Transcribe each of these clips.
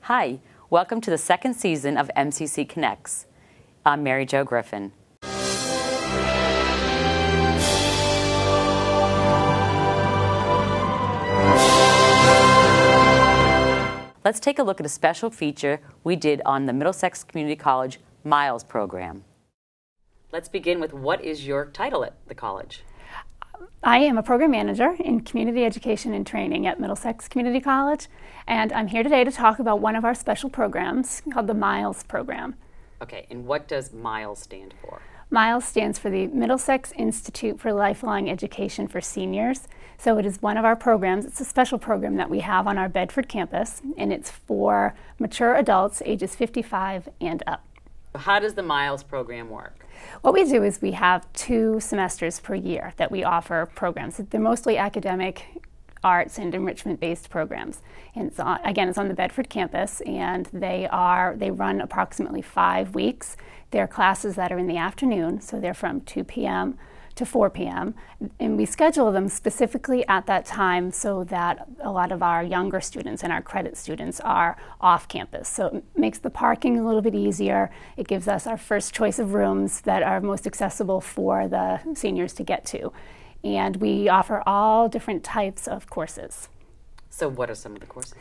Hi, welcome to the second season of MCC Connects. I'm Mary Jo Griffin. Let's take a look at a special feature we did on the Middlesex Community College Miles program. Let's begin with, what is your title at the college? I am a program manager in community education and training at Middlesex Community College, and I'm here today to talk about one of our special programs called the Miles program. Okay, and what does Miles stand for? Miles stands for the Middlesex Institute for Lifelong Education for Seniors. So it is one of our programs. It's a special program that we have on our Bedford campus, and it's for mature adults ages 55 and up. How does the Miles program work? What we do is we have 2 semesters per year that we offer programs. They're mostly academic, arts, and enrichment-based programs. And it's on the Bedford campus, and they run approximately 5 weeks. They're classes that are in the afternoon, so they're from 2 p.m. to 4 p.m. And we schedule them specifically at that time so that a lot of our younger students and our credit students are off campus. So it makes the parking a little bit easier. It gives us our first choice of rooms that are most accessible for the seniors to get to. And we offer all different types of courses. So what are some of the courses?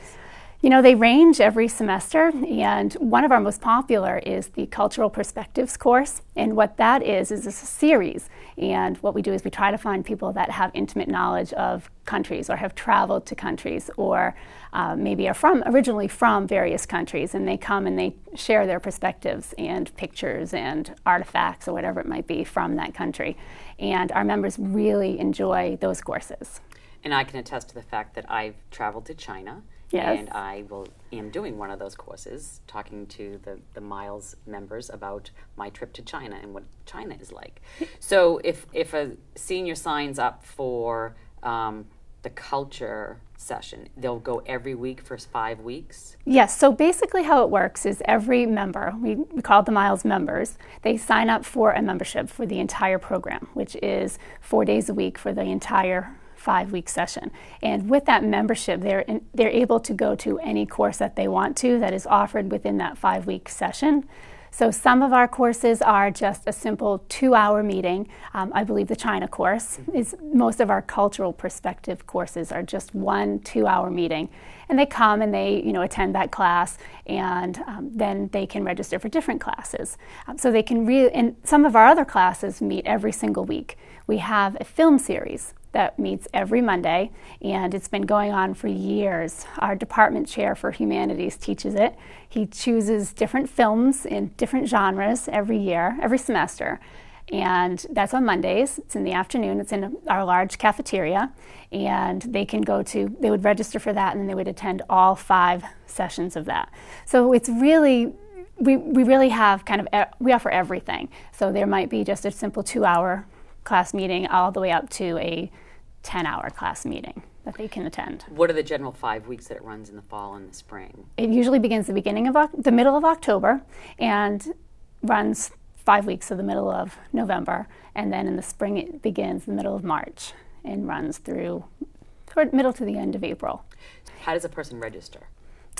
You know, they range every semester, and one of our most popular is the Cultural Perspectives course. And what that is a series. And what we do is we try to find people that have intimate knowledge of countries or have traveled to countries or maybe are originally from various countries, and they come and they share their perspectives and pictures and artifacts or whatever it might be from that country. And our members really enjoy those courses. And I can attest to the fact that I've traveled to China. Yes. And I am doing one of those courses, talking to the Miles members about my trip to China and what China is like. So if a senior signs up for the culture session, they'll go every week for 5 weeks? Yes, so basically how it works is every member, we call it the Miles members, they sign up for a membership for the entire program, which is 4 days a week for the entire 5-week session. And with that membership, they're able to go to any course that they want to that is offered within that 5-week session. So some of our courses are just a simple 2-hour meeting. I believe the China course is, most of our cultural perspective courses are just 1 2-hour meeting. And they come and they attend that class, and then they can register for different classes. So they can and some of our other classes meet every single week. We have a film series that meets every Monday, and it's been going on for years. Our department chair for humanities teaches it. He chooses different films in different genres every year, every semester, and that's on Mondays. It's in the afternoon. It's in our large cafeteria, and they would register for that, and then they would attend all 5 sessions of that. So it's really, we really have we offer everything. So there might be just a simple 2-hour class meeting all the way up to a 10-hour class meeting that they can attend. What are the general 5 weeks that it runs in the fall and the spring? It usually begins the middle of October and runs 5 weeks to the middle of November, and then in the spring it begins the middle of March and runs through middle to the end of April. How does a person register?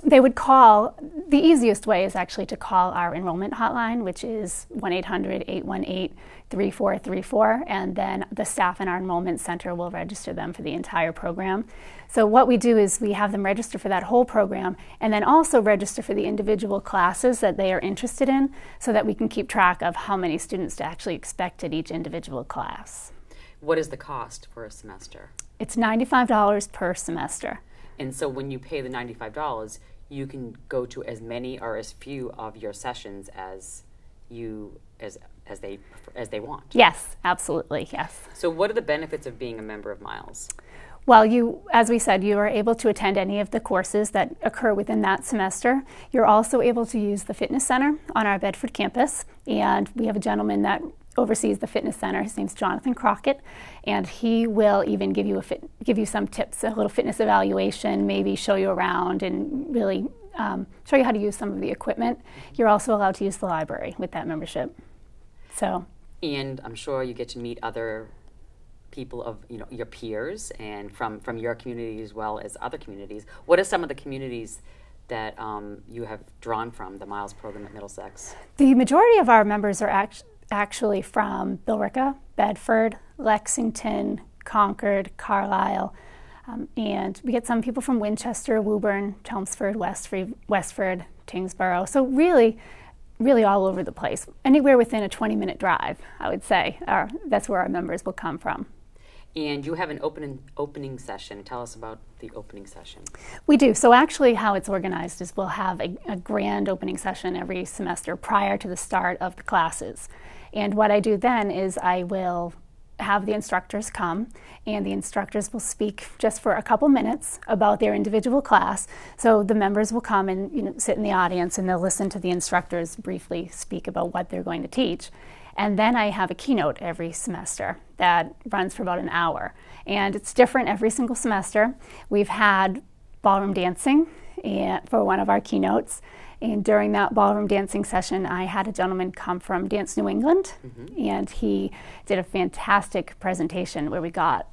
They would call, the easiest way is actually to call our enrollment hotline, which is 1-800-818-3434, and then the staff in our enrollment center will register them for the entire program. So what we do is we have them register for that whole program and then also register for the individual classes that they are interested in so that we can keep track of how many students to actually expect at each individual class. What is the cost for a semester? It's $95 per semester. And so when you pay the $95, you can go to as many or as few of your sessions as they want. Yes, absolutely, yes. So what are the benefits of being a member of Miles? Well, as we said, you are able to attend any of the courses that occur within that semester. You're also able to use the fitness center on our Bedford campus, and we have a gentleman that oversees the fitness center. His name's Jonathan Crockett, and he will even give you some tips, a little fitness evaluation, maybe show you around and really show you how to use some of the equipment. You're also allowed to use the library with that membership. And I'm sure you get to meet other people of your peers and from your community as well as other communities. What are some of the communities that you have drawn from the Miles program at Middlesex? The majority of our members are actually from Billerica, Bedford, Lexington, Concord, Carlisle, and we get some people from Winchester, Woburn, Chelmsford, Westford, Tyngsboro. So really all over the place. Anywhere within a 20-minute drive, I would say, that's where our members will come from. And you have an opening session. Tell us about the opening session. We do. So actually how it's organized is we'll have a grand opening session every semester prior to the start of the classes. And what I do then is I will have the instructors come, and the instructors will speak just for a couple minutes about their individual class. So the members will come and sit in the audience, and they'll listen to the instructors briefly speak about what they're going to teach. And then I have a keynote every semester that runs for about an hour. And it's different every single semester. We've had ballroom dancing for one of our keynotes. And during that ballroom dancing session, I had a gentleman come from Dance New England, and he did a fantastic presentation where we got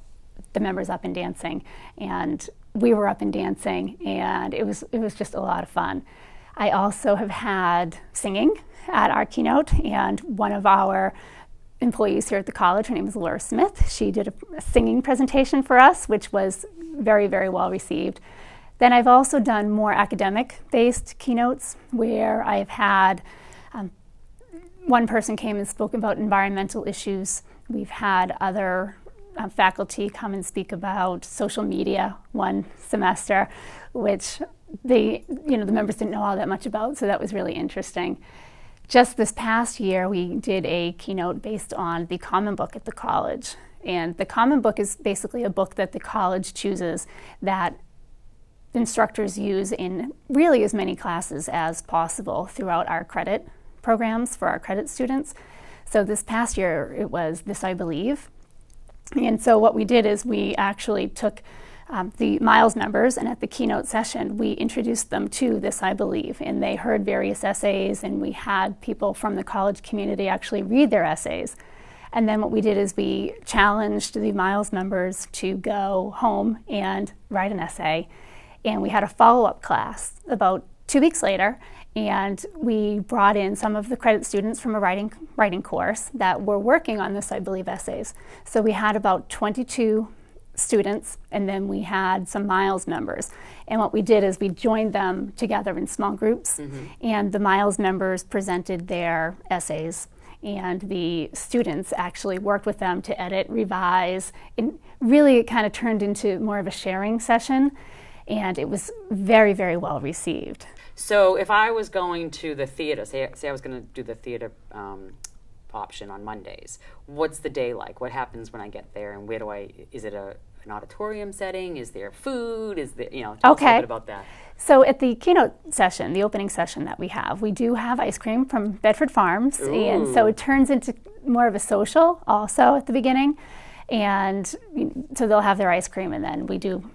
the members up and dancing, and we were up and dancing, and it was just a lot of fun. I also have had singing at our keynote, and one of our employees here at the college, her name is Laura Smith, she did a singing presentation for us, which was very, very well received. Then I've also done more academic-based keynotes where I've had one person came and spoke about environmental issues. We've had other faculty come and speak about social media one semester, which the members didn't know all that much about, so that was really interesting. Just this past year, we did a keynote based on the Common Book at the college. And the Common Book is basically a book that the college chooses that instructors use in really as many classes as possible throughout our credit programs for our credit students. So this past year it was This I Believe. And so what we did is we actually took the Miles members, and at the keynote session we introduced them to This I Believe, and they heard various essays, and we had people from the college community actually read their essays. And then what we did is we challenged the Miles members to go home and write an essay. And we had a follow-up class about 2 weeks later, and we brought in some of the credit students from a writing course that were working on This I Believe essays. So we had about 22 students, and then we had some Miles members. And what we did is we joined them together in small groups, and the Miles members presented their essays, and the students actually worked with them to edit, revise, and really it kind of turned into more of a sharing session. And it was very, very well received. So if I was going to the theater, say I was going to do the theater option on Mondays, what's the day like? What happens when I get there, and is it an auditorium setting? Is there food? Tell us a little bit about that. So at the keynote session, the opening session that we do have ice cream from Bedford Farms. Ooh. And so it turns into more of a social also at the beginning. And so they'll have their ice cream, and then we do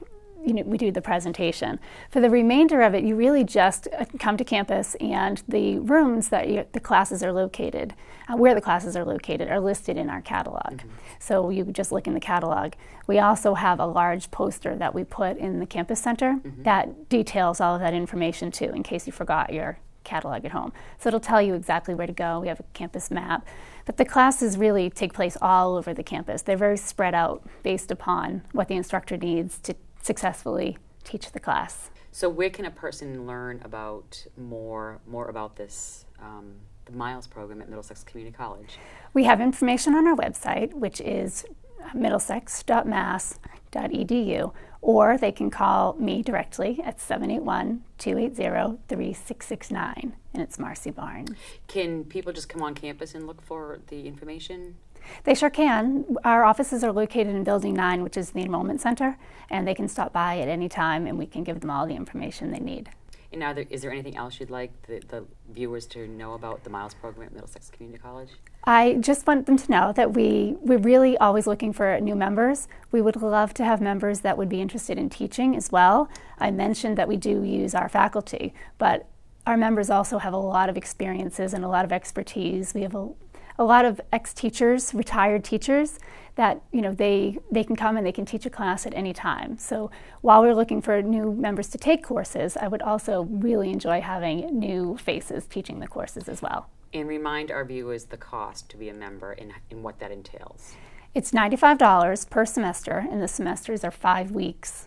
the presentation. For the remainder of it, you really just come to campus, and the rooms that the classes are located, where the classes are located, are listed in our catalog. So you just look in the catalog. We also have a large poster that we put in the campus center that details all of that information too, in case you forgot your catalog at home. So it'll tell you exactly where to go. We have a campus map. But the classes really take place all over the campus. They're very spread out based upon what the instructor needs to successfully teach the class. So where can a person learn about more about this, the Miles program at Middlesex Community College? We have information on our website, which is middlesex.mass.edu, or they can call me directly at 781-280-3669, and it's Marci Barnes. Can people just come on campus and look for the information? They sure can. Our offices are located in Building 9, which is the enrollment center, and they can stop by at any time, and we can give them all the information they need. And now, is there anything else you'd like the viewers to know about the Miles program at Middlesex Community College? I just want them to know that we're really always looking for new members. We would love to have members that would be interested in teaching as well. I mentioned that we do use our faculty, but our members also have a lot of experiences and a lot of expertise. We have a a lot of ex-teachers, retired teachers, that they can come and they can teach a class at any time. So while we're looking for new members to take courses, I would also really enjoy having new faces teaching the courses as well. And remind our viewers the cost to be a member and what that entails. It's $95 per semester, and the semesters are 5 weeks,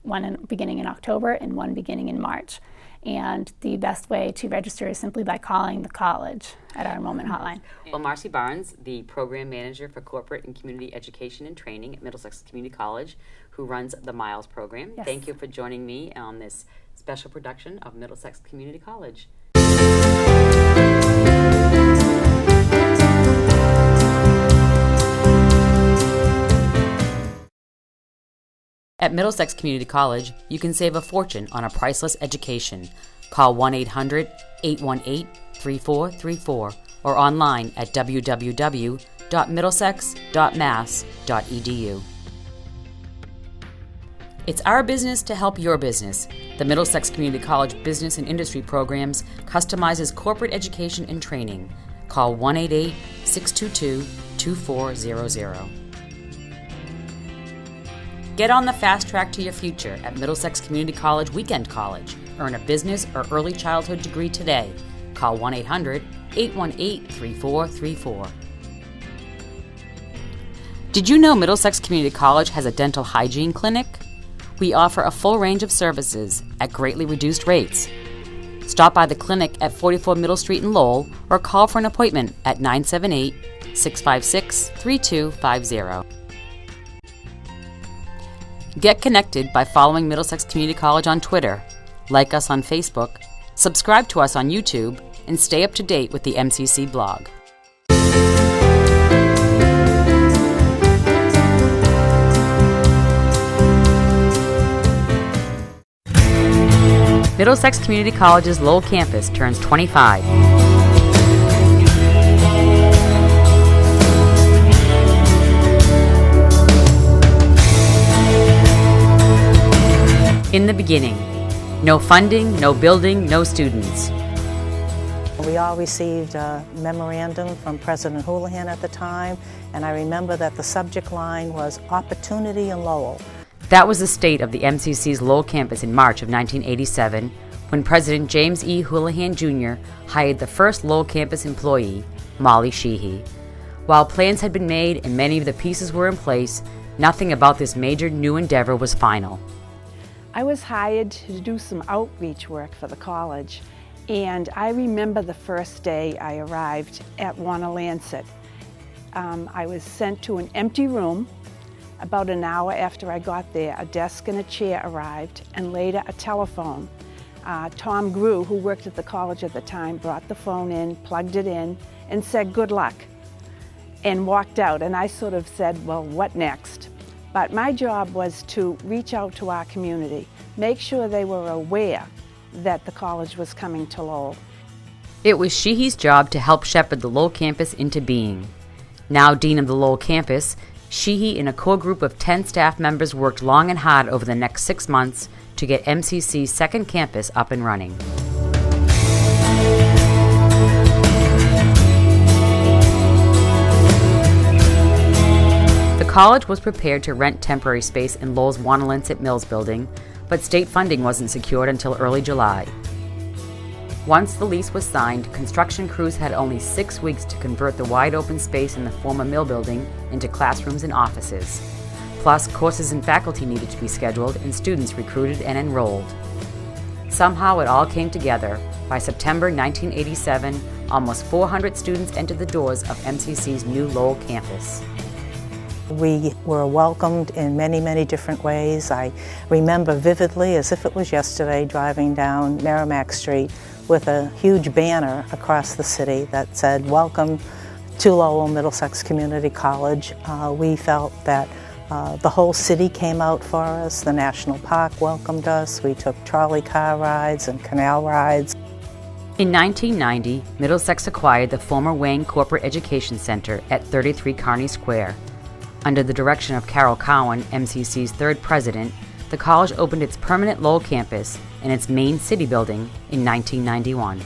one beginning in October and one beginning in March. And the best way to register is simply by calling the college at our enrollment hotline. Well, Marci Barnes, the Program Manager for Corporate and Community Education and Training at Middlesex Community College, who runs the Miles program. Yes. Thank you for joining me on this special production of Middlesex Community College. At Middlesex Community College, you can save a fortune on a priceless education. Call 1-800-818-3434 or online at www.middlesex.mass.edu. It's our business to help your business. The Middlesex Community College Business and Industry Programs customizes corporate education and training. Call 1-888-622-2400. Get on the fast track to your future at Middlesex Community College Weekend College. Earn a business or early childhood degree today. Call 1-800-818-3434. Did you know Middlesex Community College has a dental hygiene clinic? We offer a full range of services at greatly reduced rates. Stop by the clinic at 44 Middle Street in Lowell or call for an appointment at 978-656-3250. Get connected by following Middlesex Community College on Twitter, like us on Facebook, subscribe to us on YouTube, and stay up to date with the MCC blog. Middlesex Community College's Lowell Campus turns 25. In the beginning, no funding, no building, no students. We all received a memorandum from President Houlihan at the time, and I remember that the subject line was Opportunity in Lowell. That was the state of the MCC's Lowell campus in March of 1987, when President James E. Houlihan Jr. hired the first Lowell campus employee, Molly Sheehy. While plans had been made and many of the pieces were in place, nothing about this major new endeavor was final. I was hired to do some outreach work for the college, and I remember the first day I arrived at Wanna-Lancet. I was sent to an empty room. About an hour after I got there, a desk and a chair arrived, and later a telephone. Tom Grew, who worked at the college at the time, brought the phone in, plugged it in, and said, "Good luck," and walked out. And I sort of said, well, what next? But my job was to reach out to our community, make sure they were aware that the college was coming to Lowell. It was Sheehy's job to help shepherd the Lowell campus into being. Now Dean of the Lowell campus, Sheehy and a core group of 10 staff members worked long and hard over the next 6 months to get MCC's second campus up and running. The college was prepared to rent temporary space in Lowell's Wanna-Lancet Mills building, but state funding wasn't secured until early July. Once the lease was signed, construction crews had only 6 weeks to convert the wide-open space in the former mill building into classrooms and offices. Plus, courses and faculty needed to be scheduled and students recruited and enrolled. Somehow it all came together. By September 1987, almost 400 students entered the doors of MCC's new Lowell campus. We were welcomed in many, many different ways. I remember vividly, as if it was yesterday, driving down Merrimack Street with a huge banner across the city that said, "Welcome to Lowell Middlesex Community College." We felt that the whole city came out for us. The National Park welcomed us. We took trolley car rides and canal rides. In 1990, Middlesex acquired the former Wayne Corporate Education Center at 33 Kearney Square. Under the direction of Carol Cowan, MCC's third president, the college opened its permanent Lowell campus in its main city building in 1991.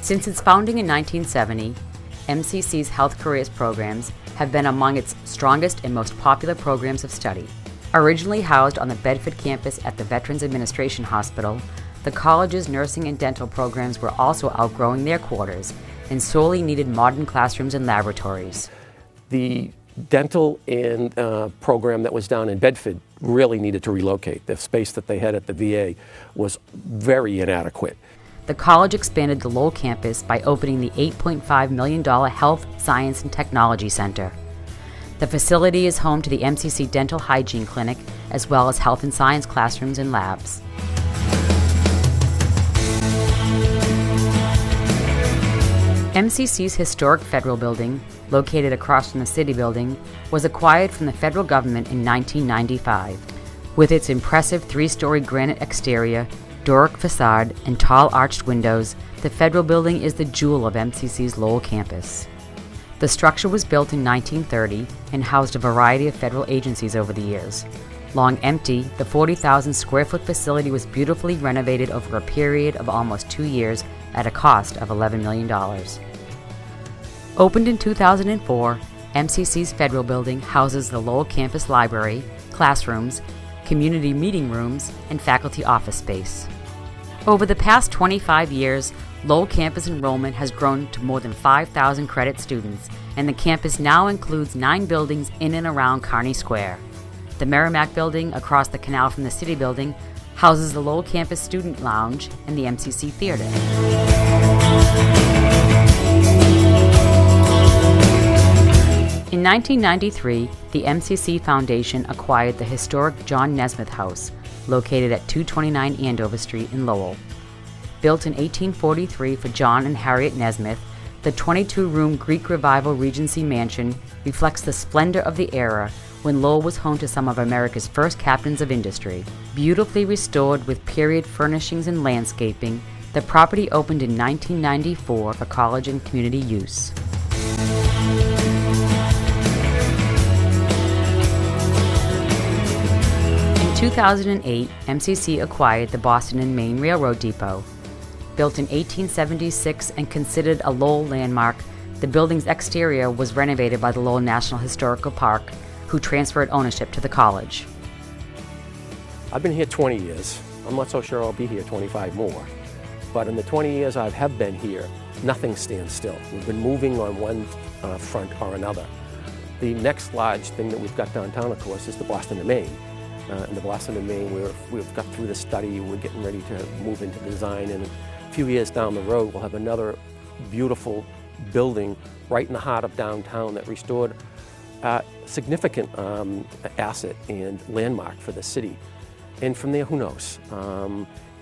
Since its founding in 1970, MCC's Health Careers programs have been among its strongest and most popular programs of study. Originally housed on the Bedford campus at the Veterans Administration Hospital, the college's nursing and dental programs were also outgrowing their quarters and sorely needed modern classrooms and laboratories. The dental and program that was down in Bedford really needed to relocate. The space that they had at the VA was very inadequate. The college expanded the Lowell Campus by opening the $8.5 million Health, Science, and Technology Center. The facility is home to the MCC Dental Hygiene Clinic, as well as health and science classrooms and labs. MCC's historic Federal Building, located across from the City Building, was acquired from the federal government in 1995. With its impressive three-story granite exterior, Doric facade, and tall arched windows, the Federal Building is the jewel of MCC's Lowell Campus. The structure was built in 1930 and housed a variety of federal agencies over the years. Long empty, the 40,000 square foot facility was beautifully renovated over a period of almost 2 years at a cost of $11 million. Opened in 2004, MCC's Federal Building houses the Lowell Campus Library, classrooms, community meeting rooms, and faculty office space. Over the past 25 years, Lowell Campus enrollment has grown to more than 5,000 credit students, and the campus now includes 9 buildings in and around Kearney Square. The Merrimack Building, across the canal from the City Building, houses the Lowell Campus Student Lounge and the MCC Theater. In 1993, the MCC Foundation acquired the historic John Nesmith House, located at 229 Andover Street in Lowell. Built in 1843 for John and Harriet Nesmith, the 22-room Greek Revival Regency Mansion reflects the splendor of the era when Lowell was home to some of America's first captains of industry. Beautifully restored with period furnishings and landscaping, the property opened in 1994 for college and community use. In 2008, MCC acquired the Boston and Maine Railroad Depot. Built in 1876 and considered a Lowell landmark, the building's exterior was renovated by the Lowell National Historical Park, who transferred ownership to the college. I've been here 20 years. I'm not so sure I'll be here 25 more. But in the 20 years I have been here, nothing stands still. We've been moving on one front or another. The next large thing that we've got downtown, of course, is the Boston and Maine. In the Boston and Maine, we've got through the study, we're getting ready to move into design, and a few years down the road we'll have another beautiful building right in the heart of downtown that restored a significant asset and landmark for the city. And from there, who knows?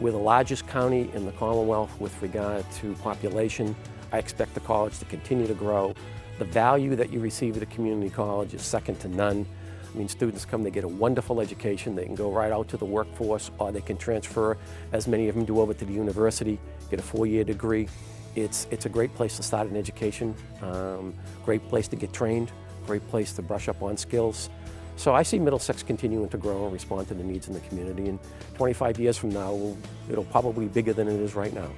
We're the largest county in the Commonwealth with regard to population. I expect the college to continue to grow. The value that you receive at a community college is second to none. I mean, students come, they get a wonderful education, they can go right out to the workforce, or they can transfer, as many of them do, over to the university, get a 4-year degree. It's a great place to start an education, great place to get trained, great place to brush up on skills. So I see Middlesex continuing to grow and respond to the needs in the community, and 25 years from now, it'll probably be bigger than it is right now.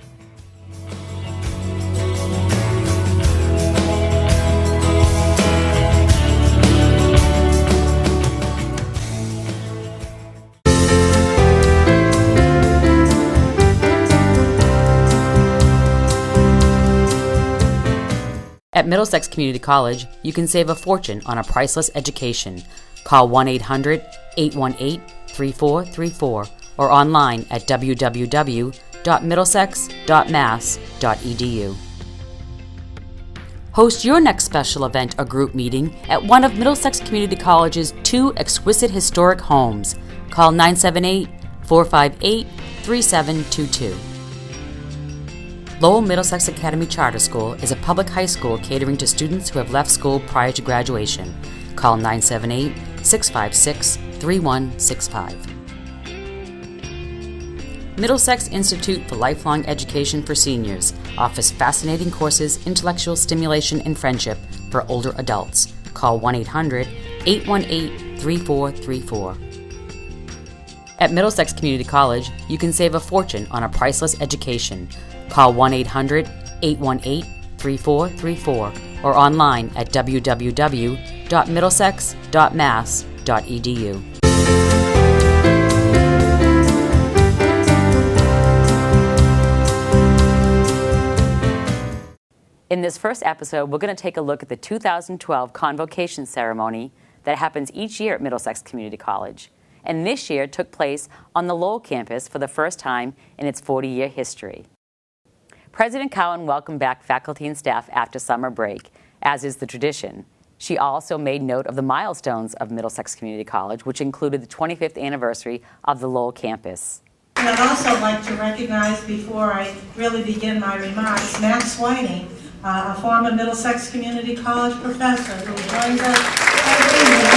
At Middlesex Community College, you can save a fortune on a priceless education. Call 1-800-818-3434 or online at www.middlesex.mass.edu. Host your next special event or group meeting at one of Middlesex Community College's 2 exquisite historic homes. Call 978-458-3722. Lowell Middlesex Academy Charter School is a public high school catering to students who have left school prior to graduation. Call 978-656-3165. Middlesex Institute for Lifelong Education for Seniors offers fascinating courses, intellectual stimulation, and friendship for older adults. Call 1-800-818-3434. At Middlesex Community College, you can save a fortune on a priceless education. Call 1-800-818-3434 or online at www.middlesex.mass.edu. In this first episode, we're going to take a look at the 2012 Convocation ceremony that happens each year at Middlesex Community College. And this year took place on the Lowell Campus for the first time in its 40-year history. President Cowan welcomed back faculty and staff after summer break, as is the tradition. She also made note of the milestones of Middlesex Community College, which included the 25th anniversary of the Lowell Campus. And I'd also like to recognize, before I really begin my remarks, Max Whiting, a former Middlesex Community College professor who joins us every year.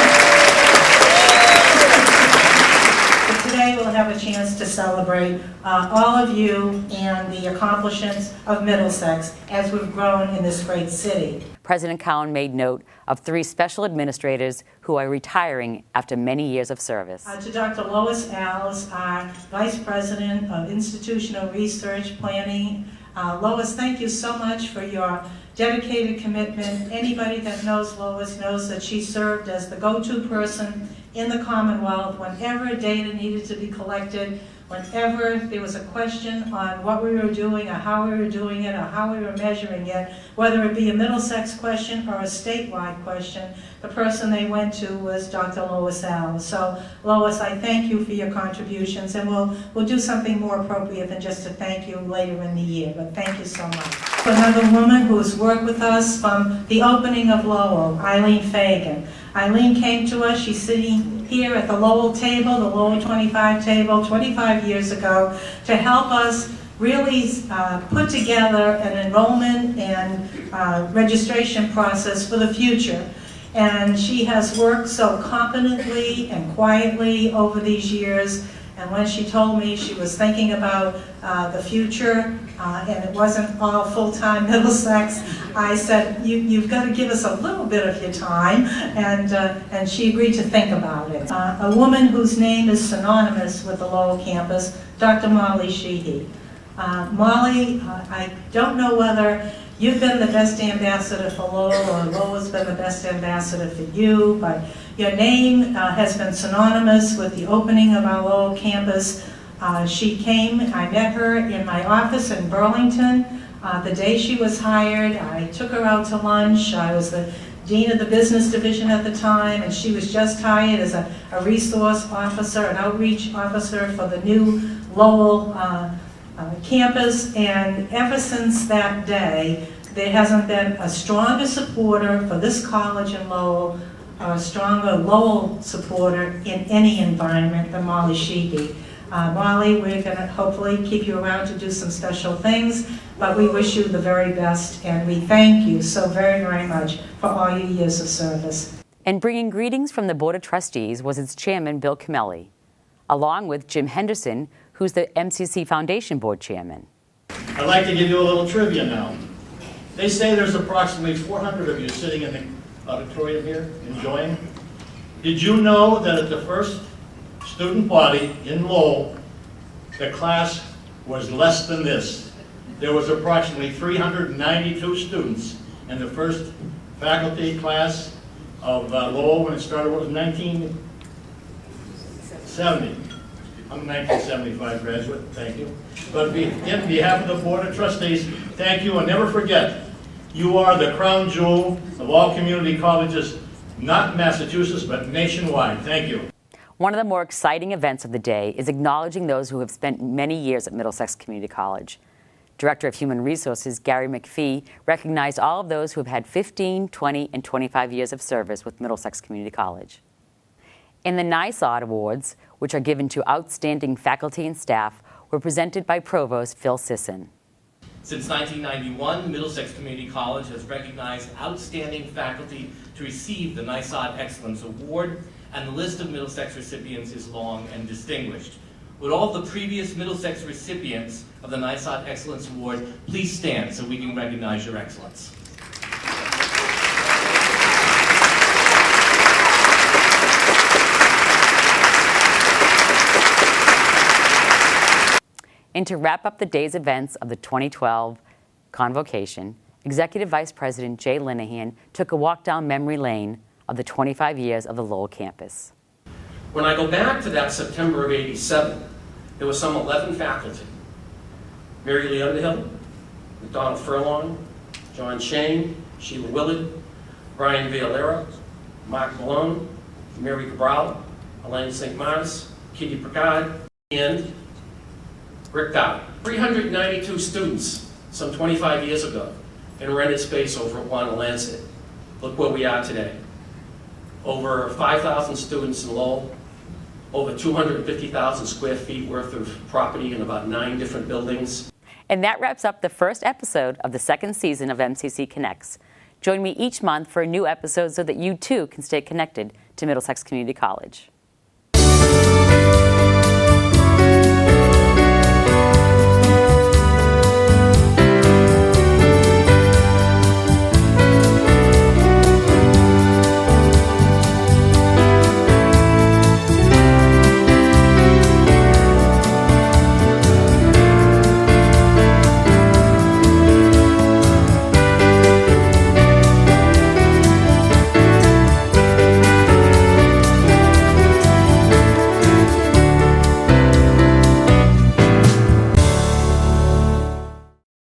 But today we'll have a chance to celebrate all of you and the accomplishments of Middlesex as we've grown in this great city. President Cowan made note of 3 special administrators who are retiring after many years of service. To Dr. Lois Alves, our Vice President of Institutional Research Planning. Lois, thank you so much for your dedicated commitment. Anybody that knows Lois knows that she served as the go-to person in the Commonwealth whenever data needed to be collected, whenever there was a question on what we were doing or how we were doing it or how we were measuring it, whether it be a Middlesex question or a statewide question, the person they went to was Dr. Lois Alves. So, Lois, I thank you for your contributions, and we'll do something more appropriate than just to thank you later in the year, but thank you so much. Another woman who has worked with us from the opening of Lowell, Eileen Fagan. Eileen came to us, she's sitting here at the Lowell table, the Lowell 25 table, 25 years ago, to help us really put together an enrollment and registration process for the future. And she has worked so competently and quietly over these years. And when she told me she was thinking about the future, and it wasn't all full-time Middlesex, I said, you've got to give us a little bit of your time, and she agreed to think about it. A woman whose name is synonymous with the Lowell Campus, Dr. Marci Sheehy. Molly, I don't know whether you've been the best ambassador for Lowell or Lowell's been the best ambassador for you, but your name has been synonymous with the opening of our Lowell campus. She came, I met her in my office in Burlington. The day she was hired, I took her out to lunch. I was the dean of the business division at the time, and she was just hired as a resource officer, an outreach officer for the new Lowell campus. And ever since that day, there hasn't been a stronger supporter for this college in Lowell, a stronger Lowell supporter in any environment than Marci Sheehy. Molly, we're going to hopefully keep you around to do some special things, but we wish you the very best, and we thank you so very, very much for all your years of service. And bringing greetings from the Board of Trustees was its chairman, Bill Camelli, along with Jim Henderson, who's the MCC Foundation Board Chairman. I'd like to give you a little trivia now. They say there's approximately 400 of you sitting in the auditorium here, enjoying. Did you know that at the first student body in Lowell, the class was less than this? There was approximately 392 students in the first faculty class of Lowell when it started. What was 1970? I'm a 1975 graduate, thank you. But in behalf of the Board of Trustees, thank you, and never forget, you are the crown jewel of all community colleges, not in Massachusetts, but nationwide. Thank you. One of the more exciting events of the day is acknowledging those who have spent many years at Middlesex Community College. Director of Human Resources, Gary McPhee, recognized all of those who have had 15, 20, and 25 years of service with Middlesex Community College. And the NISOD Awards, which are given to outstanding faculty and staff, were presented by Provost Phil Sisson. Since 1991, Middlesex Community College has recognized outstanding faculty to receive the NISOD Excellence Award, and the list of Middlesex recipients is long and distinguished. Would all the previous Middlesex recipients of the NISOD Excellence Award please stand so we can recognize your excellence. And to wrap up the day's events of the 2012 Convocation, Executive Vice President Jay Linehan took a walk down memory lane of the 25 years of the Lowell Campus. When I go back to that September of '87, there were some 11 faculty. Mary Lee Underhill, McDonald Furlong, John Shane, Sheila Willard, Brian Violera, Mark Malone, Mary Cabral, Elaine St. Mars, Kitty Picard, and Rick Dow. 392 students some 25 years ago in rented space over at Wanalancet. Look where we are today. Over 5,000 students in Lowell, over 250,000 square feet worth of property in about 9 different buildings. And that wraps up the first episode of the second season of MCC Connects. Join me each month for a new episode so that you too can stay connected to Middlesex Community College.